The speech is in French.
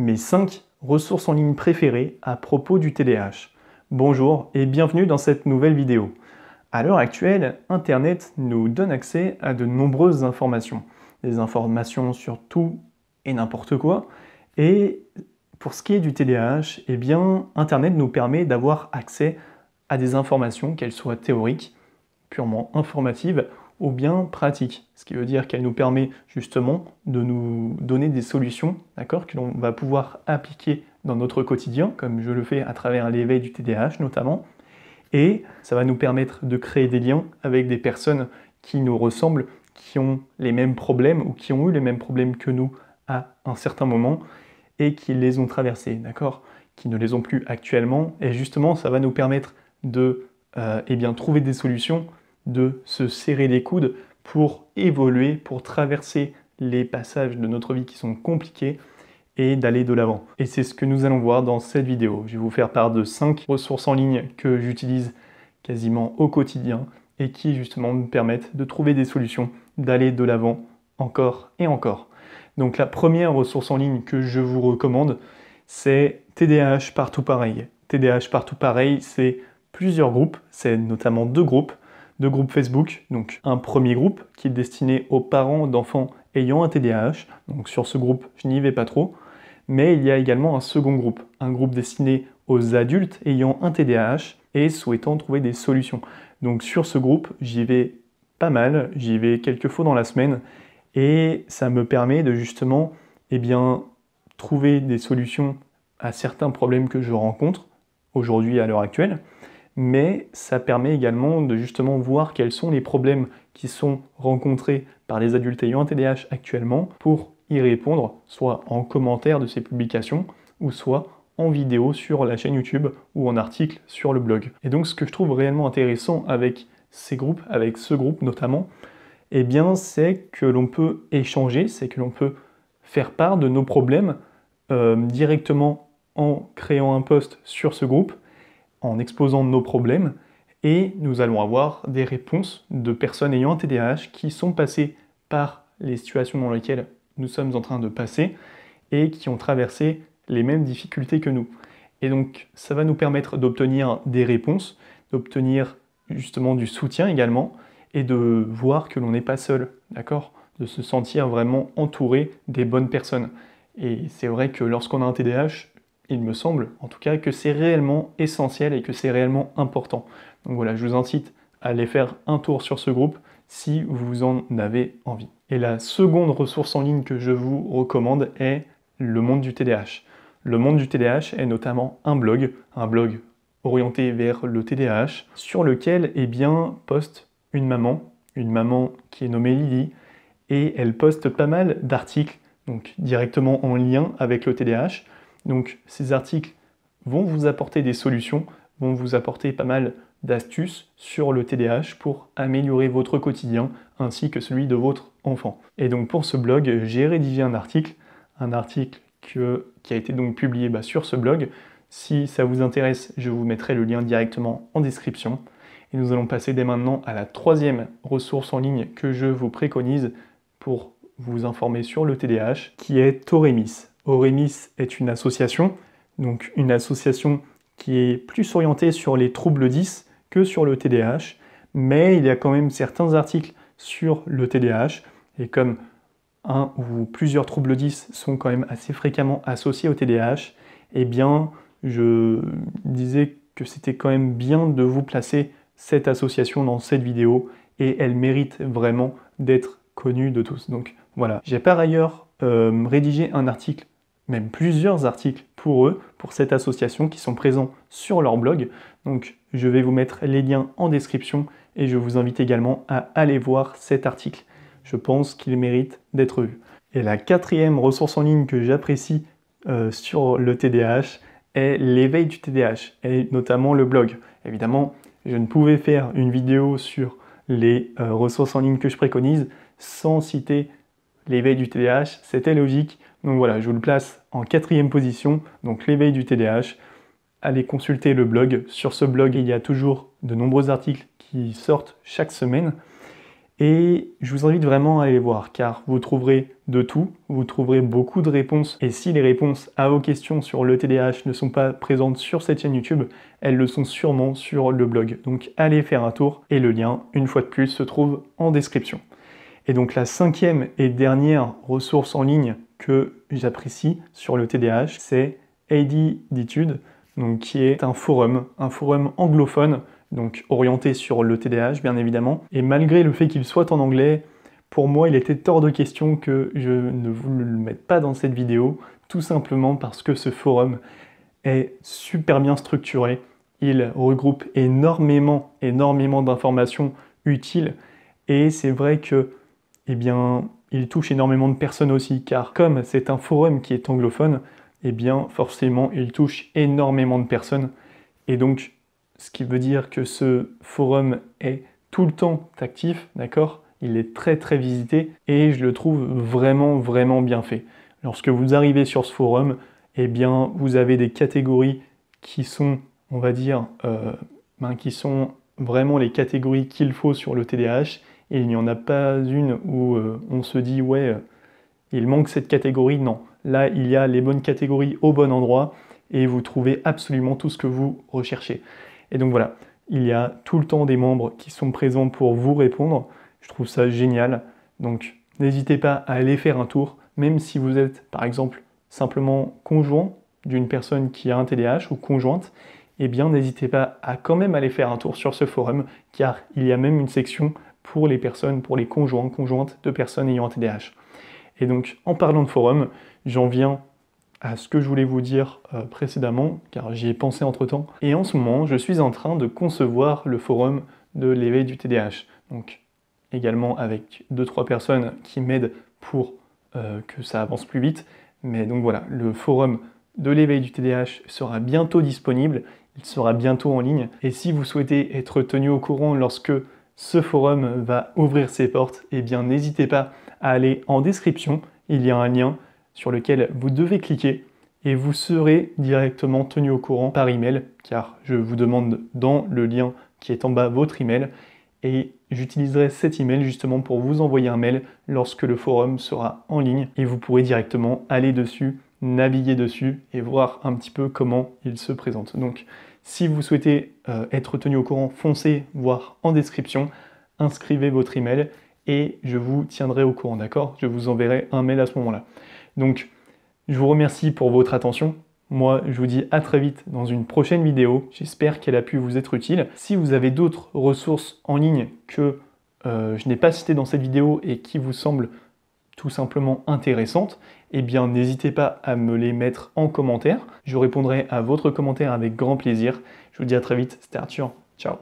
Mes 5 ressources en ligne préférées à propos du TDAH. Bonjour et bienvenue dans cette nouvelle vidéo. À l'heure actuelle, Internet nous donne accès à de nombreuses informations. Des informations sur tout et n'importe quoi. Et pour ce qui est du TDAH, eh bien, Internet nous permet d'avoir accès à des informations, qu'elles soient théoriques, purement informatives, ou bien pratiques. Ce qui veut dire qu'elle nous permet justement de nous donner des solutions, d'accord, que l'on va pouvoir appliquer dans notre quotidien, comme je le fais à travers l'éveil du TDAH notamment. Et ça va nous permettre de créer des liens avec des personnes qui nous ressemblent, qui ont les mêmes problèmes ou qui ont eu les mêmes problèmes que nous à un certain moment et qui les ont traversés, d'accord, qui ne les ont plus actuellement. Et justement, ça va nous permettre de trouver des solutions, de se serrer les coudes pour évoluer, pour traverser les passages de notre vie qui sont compliqués et d'aller de l'avant. Et c'est ce que nous allons voir dans cette vidéo. Je vais vous faire part de 5 ressources en ligne que j'utilise quasiment au quotidien et qui justement me permettent de trouver des solutions, d'aller de l'avant encore et encore. Donc la première ressource en ligne que je vous recommande, c'est TDAH Partout Pareil. TDAH Partout Pareil, c'est plusieurs groupes, c'est notamment deux groupes Facebook. Donc un premier groupe qui est destiné aux parents d'enfants ayant un TDAH. Donc sur ce groupe, je n'y vais pas trop. Mais il y a également un second groupe, un groupe destiné aux adultes ayant un TDAH et souhaitant trouver des solutions. Donc sur ce groupe, j'y vais pas mal, j'y vais quelques fois dans la semaine et ça me permet de justement trouver des solutions à certains problèmes que je rencontre aujourd'hui à l'heure actuelle. Mais ça permet également de justement voir quels sont les problèmes qui sont rencontrés par les adultes ayant un TDAH actuellement pour y répondre, soit en commentaire de ces publications, ou soit en vidéo sur la chaîne YouTube ou en article sur le blog. Et donc ce que je trouve réellement intéressant avec ces groupes, avec ce groupe notamment, eh bien c'est que l'on peut échanger, c'est que l'on peut faire part de nos problèmes directement en créant un post sur ce groupe, en exposant nos problèmes, et nous allons avoir des réponses de personnes ayant un TDAH qui sont passées par les situations dans lesquelles nous sommes en train de passer et qui ont traversé les mêmes difficultés que nous. Et donc ça va nous permettre d'obtenir des réponses, d'obtenir justement du soutien également, et de voir que l'on n'est pas seul, d'accord ? De se sentir vraiment entouré des bonnes personnes. Et c'est vrai que lorsqu'on a un TDAH, il me semble, en tout cas, que c'est réellement essentiel et que c'est réellement important. Donc voilà, je vous incite à aller faire un tour sur ce groupe si vous en avez envie. Et la seconde ressource en ligne que je vous recommande est Le Monde du TDAH. Le Monde du TDAH est notamment un blog orienté vers le TDAH, sur lequel poste une maman qui est nommée Lily, et elle poste pas mal d'articles, donc directement en lien avec le TDAH. Donc ces articles vont vous apporter des solutions, vont vous apporter pas mal d'astuces sur le TDAH pour améliorer votre quotidien ainsi que celui de votre enfant. Et donc pour ce blog, j'ai rédigé un article qui a été donc publié sur ce blog. Si ça vous intéresse, je vous mettrai le lien directement en description. Et nous allons passer dès maintenant à la troisième ressource en ligne que je vous préconise pour vous informer sur le TDAH, qui est Oremis. Oremis est une association qui est plus orientée sur les troubles 10 que sur le TDAH, mais il y a quand même certains articles sur le TDAH, et comme un ou plusieurs troubles 10 sont quand même assez fréquemment associés au TDAH, je disais que c'était quand même bien de vous placer cette association dans cette vidéo, et elle mérite vraiment d'être connue de tous. Donc voilà, j'ai par ailleurs rédigé un article, même plusieurs articles pour eux, pour cette association, qui sont présents sur leur blog. Donc je vais vous mettre les liens en description et je vous invite également à aller voir cet article. Je pense qu'il mérite d'être vu. Et la quatrième ressource en ligne que j'apprécie sur le TDAH est l'éveil du TDAH, et notamment le blog. Évidemment, je ne pouvais faire une vidéo sur les ressources en ligne que je préconise sans citer l'éveil du TDAH, c'était logique. Donc voilà, je vous le place en quatrième position, donc l'éveil du TDAH. Allez consulter le blog. Sur ce blog, il y a toujours de nombreux articles qui sortent chaque semaine. Et je vous invite vraiment à aller voir, car vous trouverez de tout, vous trouverez beaucoup de réponses, et si les réponses à vos questions sur le TDAH ne sont pas présentes sur cette chaîne YouTube, elles le sont sûrement sur le blog. Donc allez faire un tour, et le lien, une fois de plus, se trouve en description. Et donc la cinquième et dernière ressource en ligne que j'apprécie sur le TDAH, c'est ADDitude, donc qui est un forum anglophone, donc orienté sur le TDAH bien évidemment. Et malgré le fait qu'il soit en anglais, pour moi il était hors de question que je ne vous le mette pas dans cette vidéo, tout simplement parce que ce forum est super bien structuré. Il regroupe énormément d'informations utiles, et c'est vrai que eh bien, il touche énormément de personnes aussi, car comme c'est un forum qui est anglophone, eh bien forcément il touche énormément de personnes, et donc ce qui veut dire que ce forum est tout le temps actif, d'accord? Il est très visité, et je le trouve vraiment bien fait. Lorsque vous arrivez sur ce forum, eh bien vous avez des catégories qui sont, on va dire, qui sont vraiment les catégories qu'il faut sur le TDAH, et il n'y en a pas une où on se dit ouais, il manque cette catégorie. Non, là il y a les bonnes catégories au bon endroit, et vous trouvez absolument tout ce que vous recherchez. Et donc voilà, il y a tout le temps des membres qui sont présents pour vous répondre. Je trouve ça génial, donc n'hésitez pas à aller faire un tour, même si vous êtes par exemple simplement conjoint d'une personne qui a un TDAH ou conjointe, eh bien n'hésitez pas à quand même aller faire un tour sur ce forum, car il y a même une section pour les personnes, pour les conjointes de personnes ayant un TDAH. Et donc en parlant de forum, j'en viens à ce que je voulais vous dire précédemment, car j'y ai pensé entre-temps. Et en ce moment, je suis en train de concevoir le forum de l'éveil du TDAH. Donc également avec 2-3 personnes qui m'aident pour que ça avance plus vite. Mais donc voilà, le forum de l'éveil du TDAH sera bientôt disponible, il sera bientôt en ligne. Et si vous souhaitez être tenu au courant lorsque ce forum va ouvrir ses portes, eh bien n'hésitez pas à aller en description, il y a un lien sur lequel vous devez cliquer, et vous serez directement tenu au courant par email, car je vous demande dans le lien qui est en bas votre email, et j'utiliserai cet email justement pour vous envoyer un mail lorsque le forum sera en ligne, et vous pourrez directement aller dessus, naviguer dessus et voir un petit peu comment il se présente. Donc si vous souhaitez être tenu au courant, foncez voir en description, inscrivez votre email et je vous tiendrai au courant, d'accord? Je vous enverrai un mail à ce moment-là. Donc je vous remercie pour votre attention. Moi, je vous dis à très vite dans une prochaine vidéo. J'espère qu'elle a pu vous être utile. Si vous avez d'autres ressources en ligne que je n'ai pas citées dans cette vidéo et qui vous semblent tout simplement intéressantes, eh bien n'hésitez pas à me les mettre en commentaire. Je répondrai à votre commentaire avec grand plaisir. Je vous dis à très vite, c'était Arthur. Ciao.